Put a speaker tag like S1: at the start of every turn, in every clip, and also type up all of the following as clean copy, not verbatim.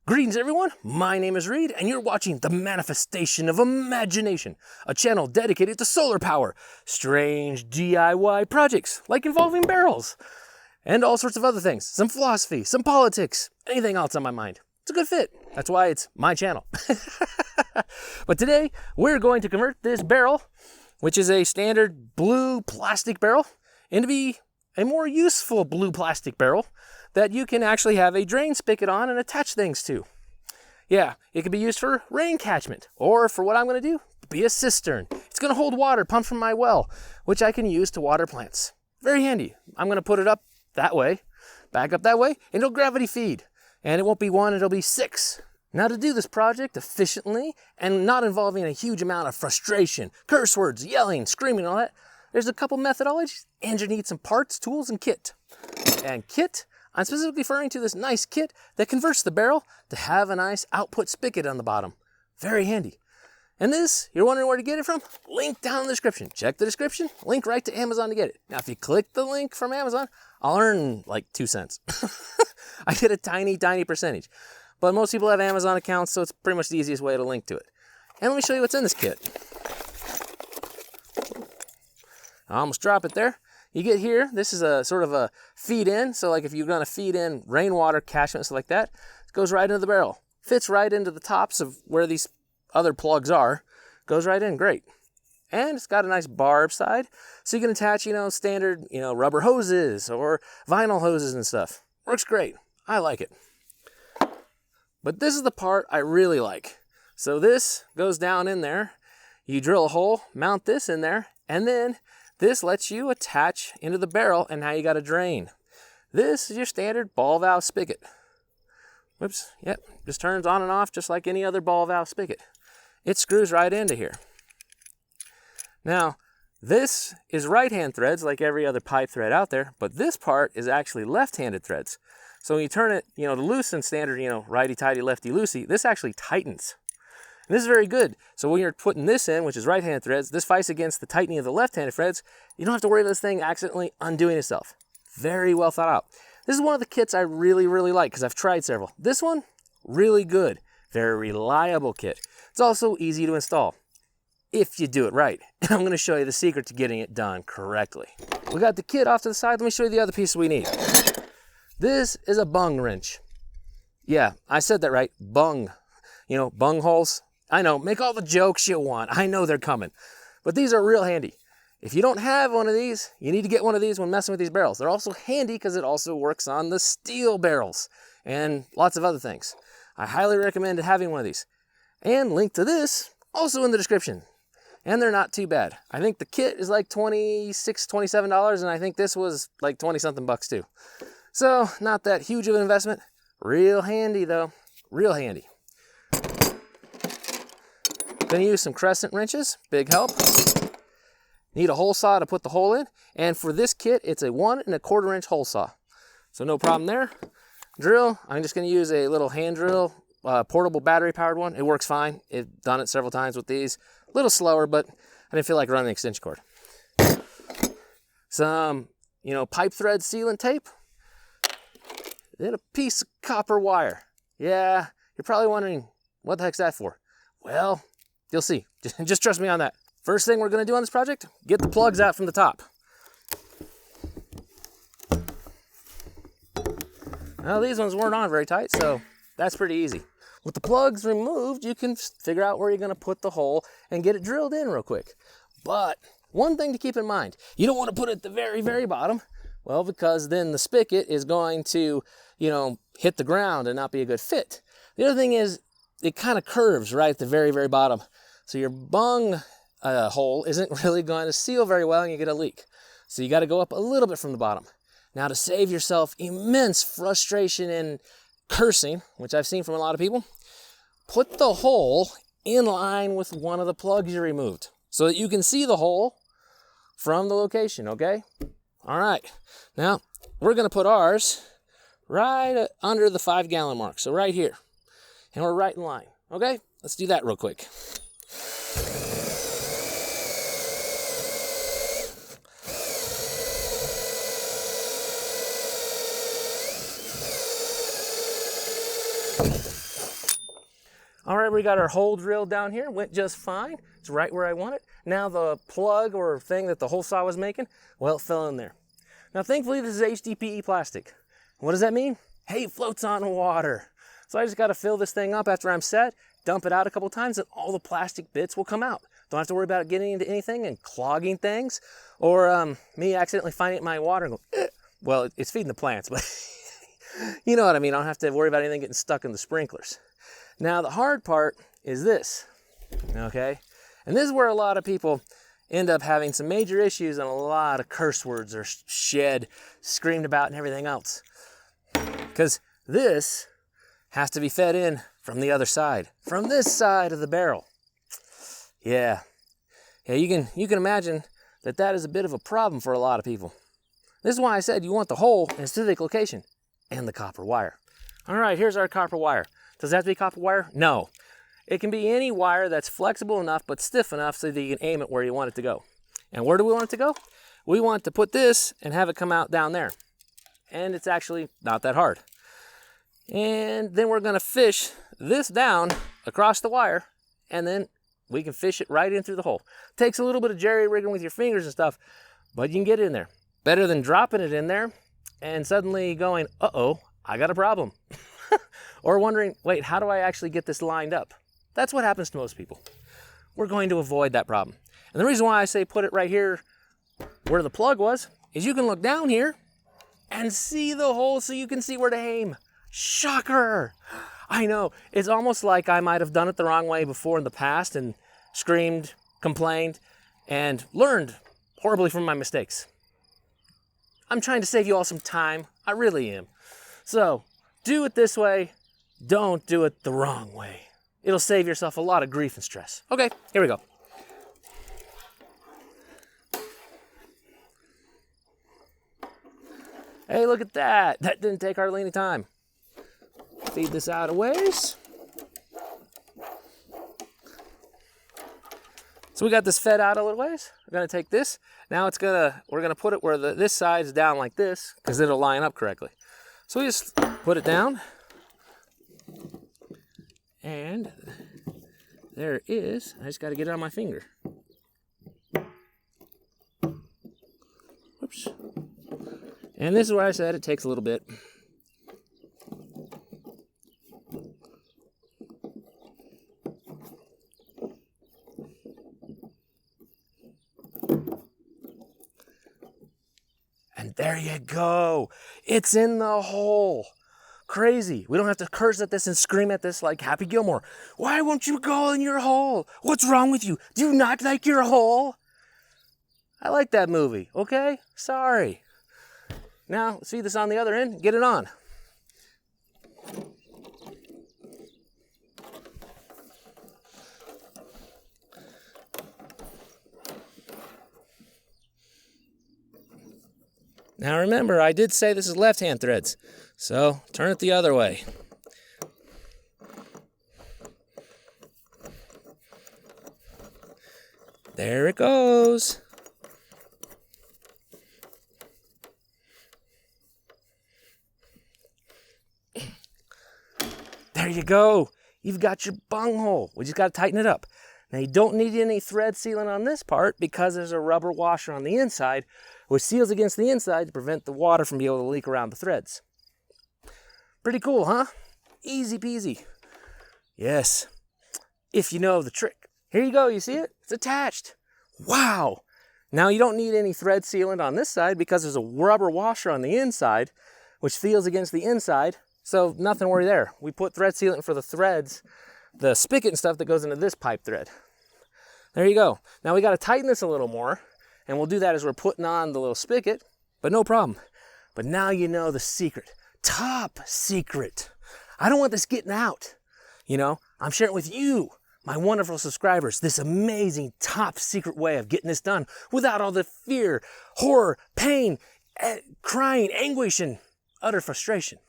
S1: Greetings everyone, my name is Reed and you're watching The Manifestation of Imagination, a channel dedicated to solar power, strange DIY projects like involving barrels, and all sorts of other things, some philosophy, some politics, anything else on my mind. It's a good fit, that's why it's my channel. But today we're going to convert this barrel, which is a standard blue plastic barrel, into be a more useful blue plastic barrel that you can actually have a drain spigot on and attach things to. Yeah, it can be used for rain catchment, or for what I'm going to do, be a cistern. It's going to hold water pumped from my well, which I can use to water plants. Very handy. I'm going to put it up that way, back up that way, and it'll gravity feed. And it won't be one, it'll be 6. Now to do this project efficiently and not involving a huge amount of frustration, curse words, yelling, screaming, and all that, there's a couple methodologies, and you need some parts, tools, and kit. And kit, I'm specifically referring to this nice kit that converts the barrel to have a nice output spigot on the bottom. Very handy. And this, you're wondering where to get it from? Link down in the description. Check the description, link right to Amazon to get it. Now if you click the link from Amazon, I'll earn like 2 cents. I get a tiny percentage. But most people have Amazon accounts, so it's pretty much the easiest way to link to it. And let me show you what's in this kit. I almost drop it there. You get here, this is a sort of a feed in. So like if you're gonna feed in rainwater catchment, stuff like that, it goes right into the barrel. Fits right into the tops of where these other plugs are. Goes right in, great. And it's got a nice barb side. So you can attach, standard, rubber hoses or vinyl hoses and stuff. Works great, I like it. But this is the part I really like. So this goes down in there. You drill a hole, mount this in there, and then this lets you attach into the barrel, and now you got a drain. This is your standard ball valve spigot. Whoops, yep, just turns on and off just like any other ball valve spigot. It screws right into here. Now, this is right-hand threads like every other pipe thread out there, but this part is actually left-handed threads. So when you turn it, to loosen standard, righty-tighty, lefty-loosey, this actually tightens. And this is very good. So when you're putting this in, which is right-handed threads, this fights against the tightening of the left-handed threads. You don't have to worry about this thing accidentally undoing itself. Very well thought out. This is one of the kits I really like because I've tried several. This one, really good. Very reliable kit. It's also easy to install if you do it right. And I'm going to show you the secret to getting it done correctly. We got the kit off to the side. Let me show you the other piece we need. This is a bung wrench. Yeah, I said that right. Bung. Bung holes. I know, make all the jokes you want. I know they're coming. But these are real handy. If you don't have one of these, you need to get one of these when messing with these barrels. They're also handy because it also works on the steel barrels and lots of other things. I highly recommend having one of these. And link to this also in the description. And they're not too bad. I think the kit is like $26, $27, and I think this was like 20-something bucks too. So, not that huge of an investment. Real handy though, real handy. Gonna use some crescent wrenches, big help. Need a hole saw to put the hole in. And for this kit, it's a 1 1/4 inch hole saw. So no problem there. Drill, I'm just gonna use a little hand drill, portable battery powered one. It works fine. I've done it several times with these. A little slower, but I didn't feel like running the extension cord. Some, pipe thread sealant tape. Then a piece of copper wire. Yeah, you're probably wondering, what the heck's that for? Well, you'll see. Just trust me on that. First thing we're going to do on this project, get the plugs out from the top. Now, these ones weren't on very tight, so that's pretty easy. With the plugs removed, you can figure out where you're going to put the hole and get it drilled in real quick. But one thing to keep in mind, you don't want to put it at the very bottom. Well, because then the spigot is going to, hit the ground and not be a good fit. The other thing is, it kind of curves right at the very bottom. So your bung hole isn't really going to seal very well and you get a leak. So you got to go up a little bit from the bottom. Now to save yourself immense frustration and cursing, which I've seen from a lot of people, put the hole in line with one of the plugs you removed so that you can see the hole from the location, okay? All right, now we're gonna put ours right under the 5-gallon mark, so right here. And we're right in line, okay? Let's do that real quick. All right, we got our hole drilled down here. Went just fine. It's right where I want it. Now the plug or thing that the hole saw was making, well, it fell in there. Now, thankfully, this is HDPE plastic. What does that mean? Hey, it floats on water. So I just got to fill this thing up after I'm set, dump it out a couple times, and all the plastic bits will come out. Don't have to worry about it getting into anything and clogging things, or me accidentally finding it in my water and go, eh. Well, it's feeding the plants, but you know what I mean. I don't have to worry about anything getting stuck in the sprinklers. Now, the hard part is this, okay? And this is where a lot of people end up having some major issues and a lot of curse words are shed, screamed about, and everything else. Because this has to be fed in from the other side, from this side of the barrel. Yeah, you can imagine that is a bit of a problem for a lot of people. This is why I said you want the hole in a specific location and the copper wire. All right, here's our copper wire. Does it have to be copper wire? No. It can be any wire that's flexible enough but stiff enough so that you can aim it where you want it to go. And where do we want it to go? We want to put this and have it come out down there. And it's actually not that hard. And then we're going to fish this down across the wire, and then we can fish it right in through the hole. Takes a little bit of jerry-rigging with your fingers and stuff, but you can get in there. Better than dropping it in there and suddenly going, uh-oh, I got a problem. Or wondering, wait, how do I actually get this lined up? That's what happens to most people. We're going to avoid that problem. And the reason why I say put it right here where the plug was is you can look down here and see the hole so you can see where to aim. Shocker! I know, it's almost like I might have done it the wrong way before in the past and screamed, complained, and learned horribly from my mistakes. I'm trying to save you all some time. I really am. So, do it this way. Don't do it the wrong way. It'll save yourself a lot of grief and stress. Okay, here we go. Hey, look at that. That didn't take hardly any time. Feed this out a ways. So we got this fed out a little ways. We're gonna take this. Now we're gonna put it where this side's down like this, because it'll line up correctly. So we just put it down. And there it is. I just gotta get it on my finger. Oops. And this is where I said it takes a little bit. And there you go. It's in the hole. Crazy. We don't have to curse at this and scream at this like Happy Gilmore. Why won't you go in your hole? What's wrong with you? Do you not like your hole? I like that movie, okay? Sorry. Now, see this on the other end? Get it on. Now remember, I did say this is left-hand threads, so turn it the other way. There it goes. There you go. You've got your bunghole. We just got to tighten it up. Now you don't need any thread sealant on this part because there's a rubber washer on the inside which seals against the inside to prevent the water from being able to leak around the threads. Pretty cool, huh? Easy peasy. Yes, if you know the trick. Here you go, you see it? It's attached. Wow. Now you don't need any thread sealant on this side because there's a rubber washer on the inside which seals against the inside, so nothing to worry there. We put thread sealant for the threads, the spigot and stuff that goes into this pipe thread. There you go. Now we got to tighten this a little more, and we'll do that as we're putting on the little spigot, but no problem. But now you know the secret. Top secret. I don't want this getting out. You know, I'm sharing with you, my wonderful subscribers, this amazing top secret way of getting this done without all the fear, horror, pain, crying, anguish, and utter frustration.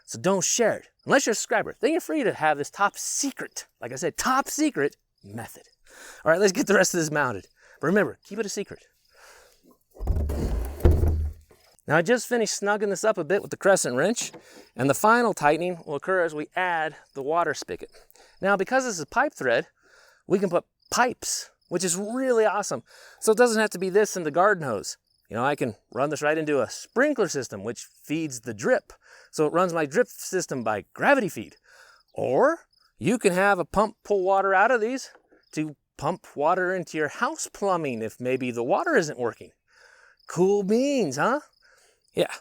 S1: So don't share it. Unless you're a subscriber, then you're free to have this top secret, like I said, top secret method. All right, let's get the rest of this mounted. But remember, keep it a secret. Now I just finished snugging this up a bit with the crescent wrench, and the final tightening will occur as we add the water spigot. Now because this is pipe thread, we can put pipes, which is really awesome. So it doesn't have to be this and the garden hose. You know, I can run this right into a sprinkler system, which feeds the drip. So it runs my drip system by gravity feed. Or you can have a pump pull water out of these to pump water into your house plumbing if maybe the water isn't working. Cool beans, huh? Yeah.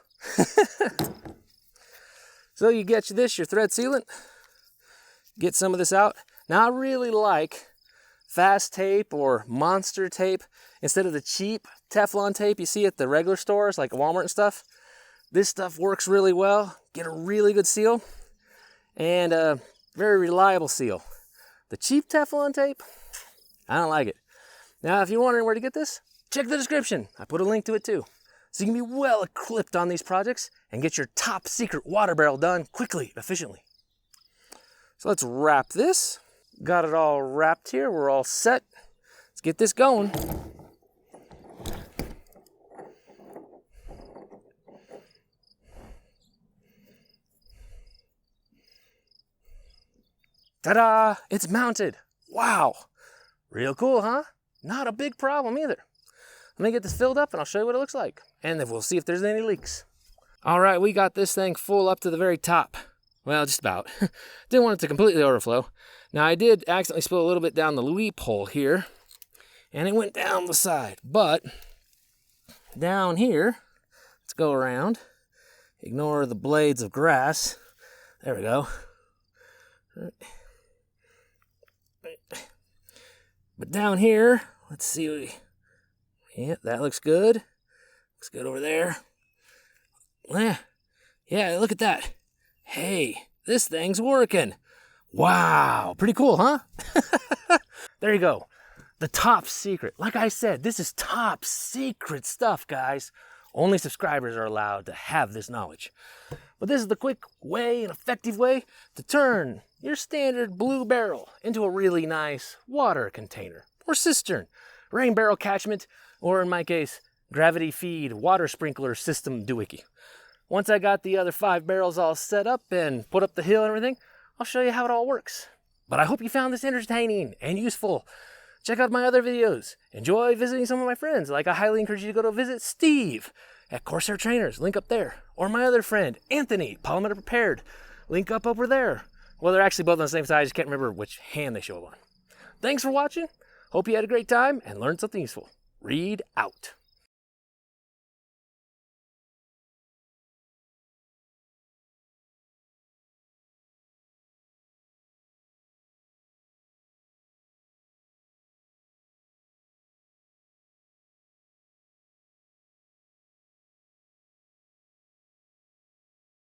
S1: So you get this, your thread sealant, get some of this out. Now I really like fast tape or monster tape instead of the cheap Teflon tape you see at the regular stores like Walmart and stuff. This stuff works really well. Get a really good seal and a very reliable seal. The cheap Teflon tape, I don't like it. Now if you're wondering where to get this, check the description. I put a link to it too. So you can be well equipped on these projects and get your top secret water barrel done quickly, efficiently. So let's wrap this. Got it all wrapped here. We're all set. Let's get this going. Ta-da! It's mounted. Wow. Real cool, huh? Not a big problem either. Let me get this filled up and I'll show you what it looks like. And then we'll see if there's any leaks. All right, we got this thing full up to the very top. Well, just about. Didn't want it to completely overflow. Now I did accidentally spill a little bit down the weep hole here. And it went down the side. But down here, let's go around. Ignore the blades of grass. There we go. But down here, let's see. Yeah, that looks good. Looks good over there. Yeah, look at that. Hey, this thing's working. Wow, pretty cool, huh? There you go. The top secret. Like I said, this is top secret stuff, guys. Only subscribers are allowed to have this knowledge. But this is the quick way and effective way to turn your standard blue barrel into a really nice water container or cistern, rain barrel catchment, or in my case, gravity feed water sprinkler system doohickey. Once I got the other 5 barrels all set up and put up the hill and everything, I'll show you how it all works. But I hope you found this entertaining and useful. Check out my other videos. Enjoy visiting some of my friends. Like I highly encourage you to go to visit Steve at Corsair Trainers. Link up there. Or my other friend, Anthony, Polymer Prepared. Link up over there. Well, they're actually both on the same side. I just can't remember which hand they show up on. Thanks for watching. Hope you had a great time and learned something useful. Read out.